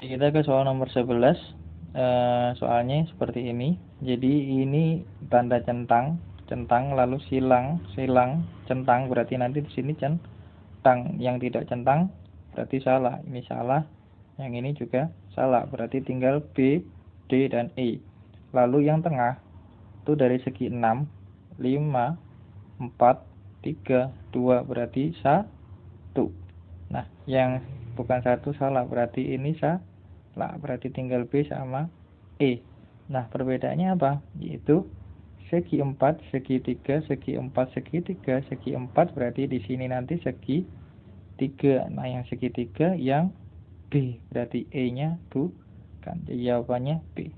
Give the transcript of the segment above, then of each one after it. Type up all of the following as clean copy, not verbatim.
Kita ke soal nomor 11. Soalnya seperti ini. Jadi ini tanda centang, centang lalu silang, silang, centang, berarti nanti di sini centang. Yang tidak centang berarti salah. Ini salah. Yang ini juga salah. Berarti tinggal B, D, dan E. Lalu yang tengah itu dari segi 6, 5, 4, 3, 2 berarti 1. Nah, yang bukan 1 salah, berarti ini salah. Berarti tinggal B sama E. Nah, perbedaannya apa? Yaitu segi 4, segi 3, segi 4, segi 3, segi 4 berarti di sini nanti segi 3. Nah, yang segi 3 yang B, berarti E-nya bukan. Jadi jawabannya B.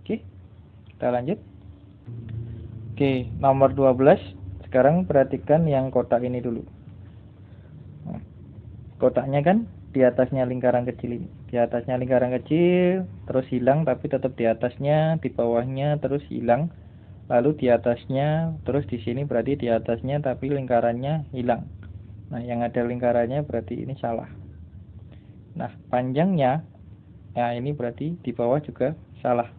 Oke, kita lanjut. Oke, nomor 12. Sekarang perhatikan yang kotak ini dulu. Nah, kotaknya kan di atasnya lingkaran kecil ini. Di atasnya lingkaran kecil, terus hilang, tapi tetap di atasnya, di bawahnya terus hilang. Lalu di atasnya, terus di sini berarti di atasnya, tapi lingkarannya hilang. Nah, yang ada lingkarannya berarti ini salah. Nah, panjangnya, nah ini berarti di bawah juga salah.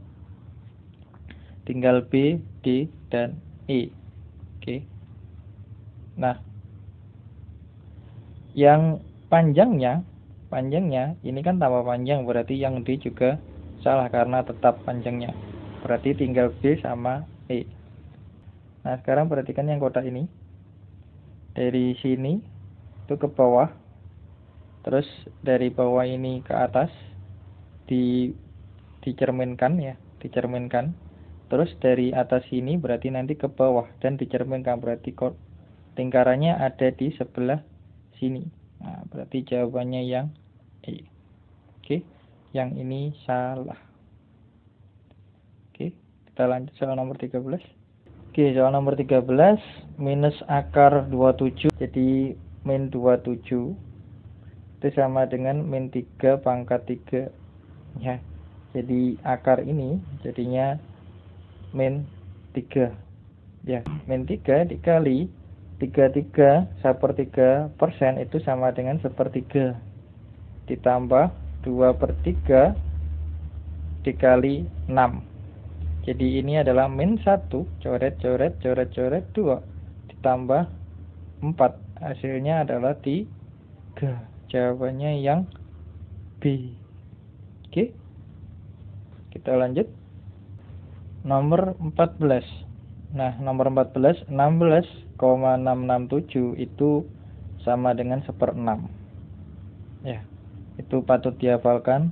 Tinggal B, D, dan E. Oke. Nah, yang panjangnya ini kan tambah panjang, berarti yang D juga salah karena tetap panjangnya. Berarti tinggal B sama E. Nah, sekarang perhatikan yang kotak ini. Dari sini itu ke bawah, terus dari bawah ini ke atas dicerminkan ya, dicerminkan. Terus dari atas sini berarti nanti ke bawah dan dicerminkan, berarti lingkarannya ada di sebelah sini. Nah, berarti jawabannya yang E. Oke, yang ini salah. Oke, kita lanjut soal nomor 13. Oke, soal nomor 13, minus akar 27. Jadi min 27 itu sama dengan min 3 pangkat 3 ya. Jadi akar ini jadinya min 3 ya. Min 3 dikali 33 1/3% itu sama dengan 1/3 ditambah 2/3 dikali 6. Jadi ini adalah min 1 coret 2 ditambah 4, hasilnya adalah 3. Jawabannya yang B. Oke, kita lanjut. Nomor 14. Nah, nomor 14, 16,667 itu sama dengan 1/6 ya. Itu patut dihafalkan.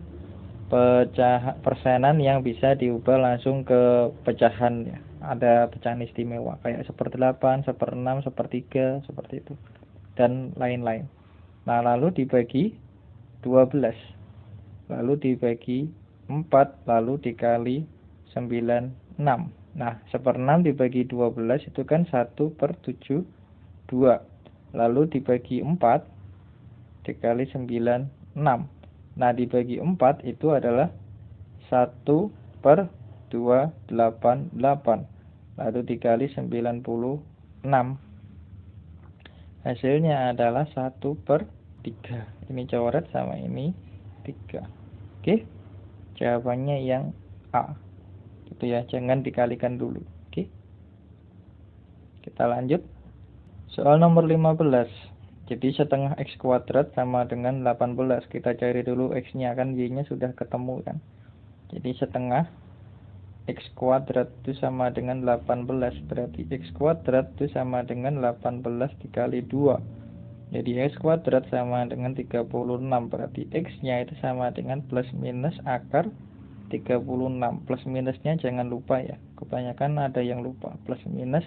Persenan yang bisa diubah langsung ke pecahan ya. Ada pecahan istimewa kayak 1/8, 1/6, 1/3 seperti itu dan lain-lain. Nah, lalu dibagi 12, lalu dibagi 4, lalu dikali 96. Nah, 1/6 dibagi 12 itu kan 1/72. Lalu dibagi 4 dikali 96. Nah, dibagi 4 itu adalah 1/288. Lalu dikali 96. Hasilnya adalah 1/3. Ini coret sama ini 3. Oke, jawabannya yang A. Itu ya, jangan dikalikan dulu. Oke, kita lanjut. Soal nomor 15. Jadi setengah X kuadrat sama dengan 18. Kita cari dulu X-nya, kan Y-nya sudah ketemu kan. Jadi setengah X kuadrat itu sama dengan 18. Berarti X kuadrat itu sama dengan 18 dikali 2. Jadi X kuadrat sama dengan 36. Berarti X-nya itu sama dengan plus minus akar 36. Plus minusnya jangan lupa ya. Kebanyakan ada yang lupa. Plus minus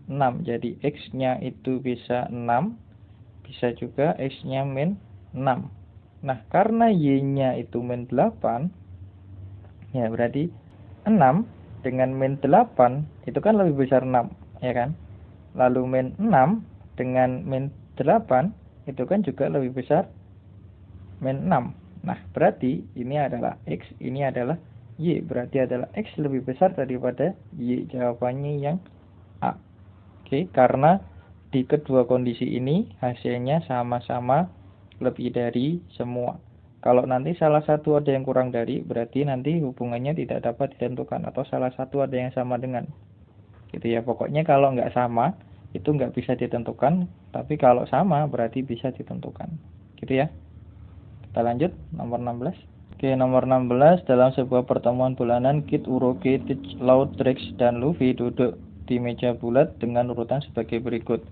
6. Jadi X-nya itu bisa 6. Bisa juga X-nya min 6. Nah, karena Y-nya itu min 8, ya berarti 6 dengan min 8 itu kan lebih besar 6, ya kan? Lalu min 6 dengan min 8 itu kan juga lebih besar min 6. Nah, berarti ini adalah X, ini adalah Y. Berarti adalah X lebih besar daripada Y. Jawabannya yang A. Oke, karena di kedua kondisi ini hasilnya sama-sama lebih dari semua. Kalau nanti salah satu ada yang kurang dari, berarti nanti hubungannya tidak dapat ditentukan, atau salah satu ada yang sama dengan. Gitu ya, pokoknya kalau nggak sama, itu nggak bisa ditentukan, tapi kalau sama, berarti bisa ditentukan. Gitu ya. Kita lanjut, nomor 16. Oke, nomor 16, dalam sebuah pertemuan bulanan, Kit, Uroge, Teach, Lau, Trix, dan Luffy duduk di meja bulat dengan urutan sebagai berikut.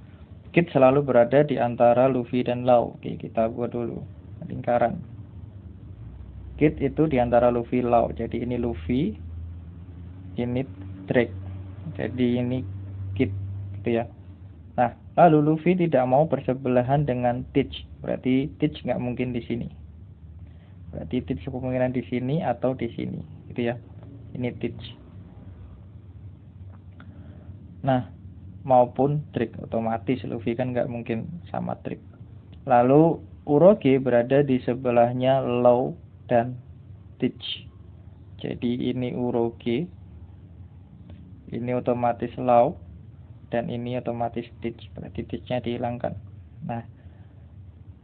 Kit selalu berada di antara Luffy dan Lau. Oke, kita buat dulu lingkaran. Kit itu di antara Luffy, Lau. Jadi ini Luffy, ini Trix. Jadi ini Kit, gitu ya. Nah, lalu Luffy tidak mau bersebelahan dengan Teach. Berarti Teach nggak mungkin di sini. Berarti Teach kemungkinan di sini atau di sini, gitu ya. Ini Teach. Nah, maupun Trix, otomatis Luffy kan nggak mungkin sama Trix. Lalu Uroge berada di sebelahnya Lau dan Teach. Jadi ini Uroge, ini otomatis Lau, dan ini otomatis Teach. Berarti Teach-nya dihilangkan. Nah,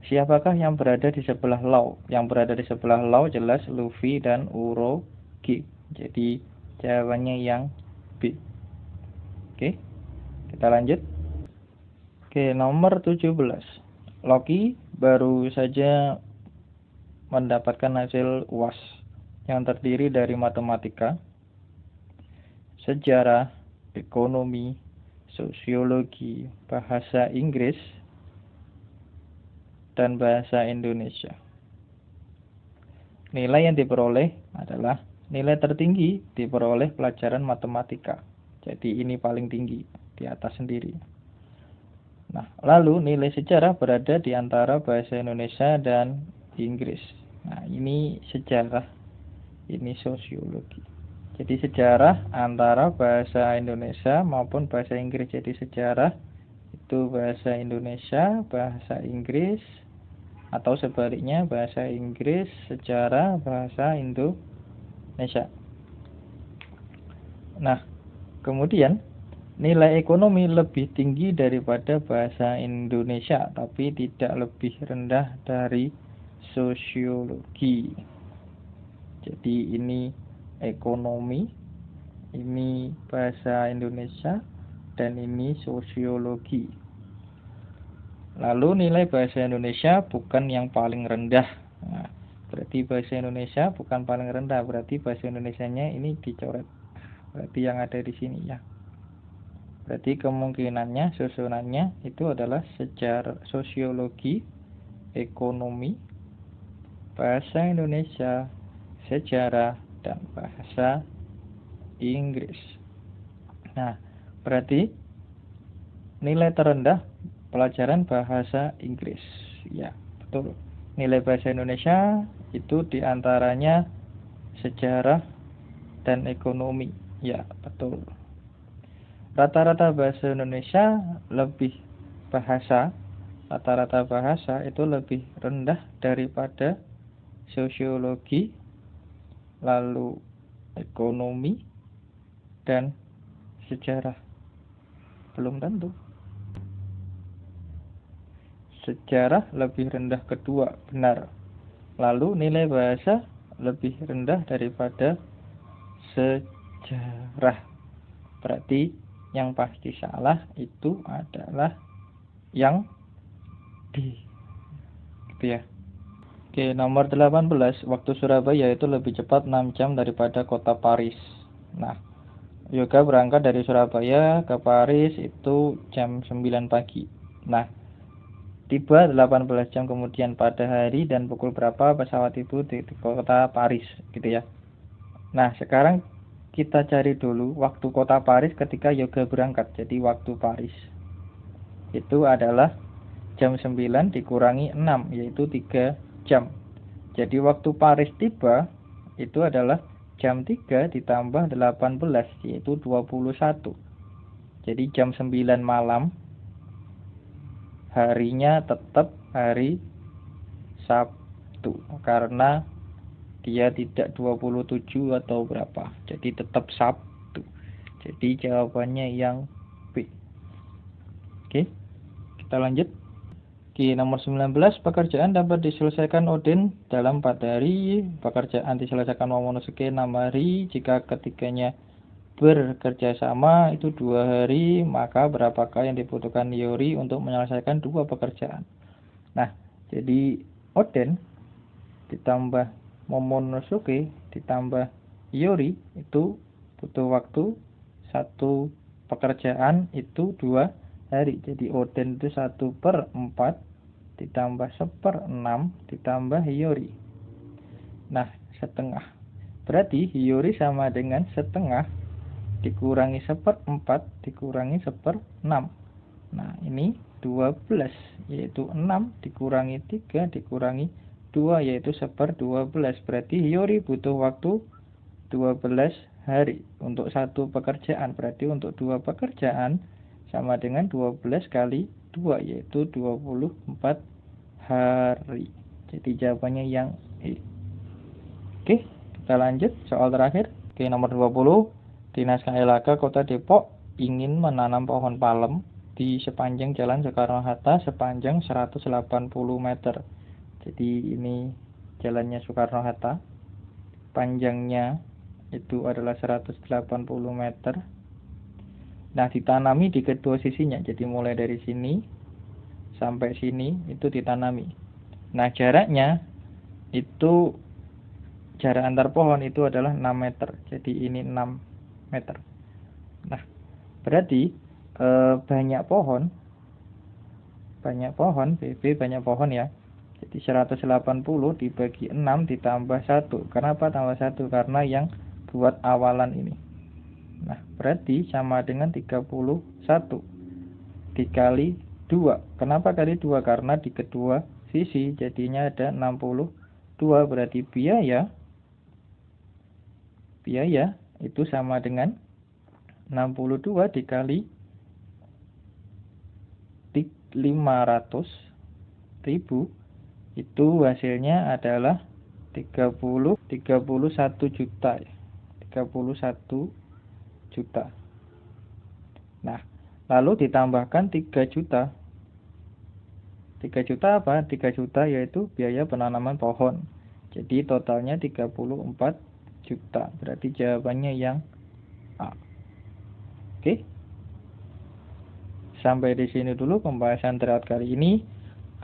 siapakah yang berada di sebelah Lau? Yang berada di sebelah Lau jelas Luffy dan Uroge. Jadi jawabannya yang B. Oke, kita lanjut. Oke, nomor 17. Loki baru saja mendapatkan hasil UAS yang terdiri dari matematika, sejarah, ekonomi, sosiologi, bahasa Inggris, dan bahasa Indonesia. Nilai yang diperoleh adalah nilai tertinggi diperoleh pelajaran matematika. Jadi ini paling tinggi, di atas sendiri. Nah, lalu nilai sejarah berada di antara bahasa Indonesia dan Inggris. Nah, ini sejarah, ini sosiologi. Jadi sejarah antara bahasa Indonesia maupun bahasa Inggris. Jadi sejarah itu bahasa Indonesia, bahasa Inggris, atau sebaliknya bahasa Inggris, sejarah, bahasa Indonesia. Nah, kemudian nilai ekonomi lebih tinggi daripada bahasa Indonesia, tapi tidak lebih rendah dari sosiologi. Jadi ini ekonomi, ini bahasa Indonesia, dan ini sosiologi. Lalu nilai bahasa Indonesia bukan yang paling rendah. Nah, berarti bahasa Indonesia bukan paling rendah, berarti bahasa Indonesianya ini dicoret. Berarti yang ada di sini ya. Berarti kemungkinannya susunannya itu adalah sejarah, sosiologi, ekonomi, bahasa Indonesia, sejarah, dan bahasa Inggris. Nah, berarti nilai terendah pelajaran bahasa Inggris. Ya, betul. Nilai bahasa Indonesia itu diantaranya sejarah dan ekonomi. Ya, betul. Rata-rata bahasa Indonesia lebih bahasa, rata-rata bahasa itu lebih rendah daripada sosiologi, lalu ekonomi, dan sejarah. Belum tentu. Sejarah lebih rendah kedua, benar. Lalu nilai bahasa lebih rendah daripada sejarah. Berarti yang pasti salah itu adalah yang D. Gitu ya. Oke, nomor 18. Waktu Surabaya itu lebih cepat 6 jam daripada kota Paris. Nah, Yoga berangkat dari Surabaya ke Paris itu jam 9 pagi. Nah, tiba 18 jam kemudian pada hari dan pukul berapa pesawat itu di kota Paris, gitu ya. Nah, sekarang kita cari dulu waktu kota Paris ketika Yoga berangkat. Jadi waktu Paris itu adalah jam 9 dikurangi 6, yaitu 3 jam. Jadi waktu Paris tiba itu adalah jam 3 ditambah 18, yaitu 21. Jadi jam 9 malam, harinya tetap hari Sabtu, karena dia tidak 27 atau berapa. Jadi tetap Sabtu. Jadi jawabannya yang B. Oke, kita lanjut. Oke, nomor 19, pekerjaan dapat diselesaikan Odin dalam 4 hari. Pekerjaan diselesaikan Momonosuke 6 hari. Jika ketiganya bekerja sama itu 2 hari, maka berapakah yang dibutuhkan Hiyori untuk menyelesaikan 2 pekerjaan? Nah, jadi Oden ditambah Momonosuke ditambah Hiyori itu butuh waktu 1 pekerjaan itu 2 hari. Jadi Oden itu 1/4 ditambah 1/6 ditambah Hiyori. Nah, setengah. Berarti Hiyori sama dengan setengah dikurangi 1/4 dikurangi 1/6. Nah, ini 12, yaitu 6 dikurangi 3 dikurangi 2, yaitu 1/12. Berarti Hiyori butuh waktu 12 hari untuk 1 pekerjaan. Berarti untuk 2 pekerjaan sama dengan 12 kali 2, yaitu 24 hari. Jadi jawabannya yang E. Oke, kita lanjut soal terakhir. Oke, nomor 20. Dinas KLHK Kota Depok ingin menanam pohon palem di sepanjang Jalan Soekarno-Hatta sepanjang 180 meter. Jadi ini jalannya Soekarno-Hatta. Panjangnya itu adalah 180 meter. Nah, ditanami di kedua sisinya. Jadi mulai dari sini sampai sini itu ditanami. Nah, jaraknya itu jarak antar pohon itu adalah 6 meter. Jadi ini 6 meter. Nah, berarti banyak pohon BB banyak pohon ya. Jadi 180 dibagi 6 ditambah 1. Kenapa tambah 1? Karena yang buat awalan ini. Nah, berarti sama dengan 31 dikali 2. Kenapa kali 2? Karena di kedua sisi jadinya ada 62. Berarti biaya itu sama dengan 62 dikali 500.000, itu hasilnya adalah 31 juta. 31 juta. Nah, lalu ditambahkan 3 juta. 3 juta apa? 3 juta yaitu biaya penanaman pohon. Jadi totalnya 34 juta. Berarti jawabannya yang A. Oke. Sampai di sini dulu pembahasan tryout kali ini.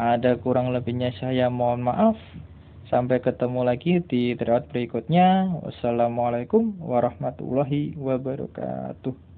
Ada kurang lebihnya saya mohon maaf. Sampai ketemu lagi di tryout berikutnya. Wassalamualaikum warahmatullahi wabarakatuh.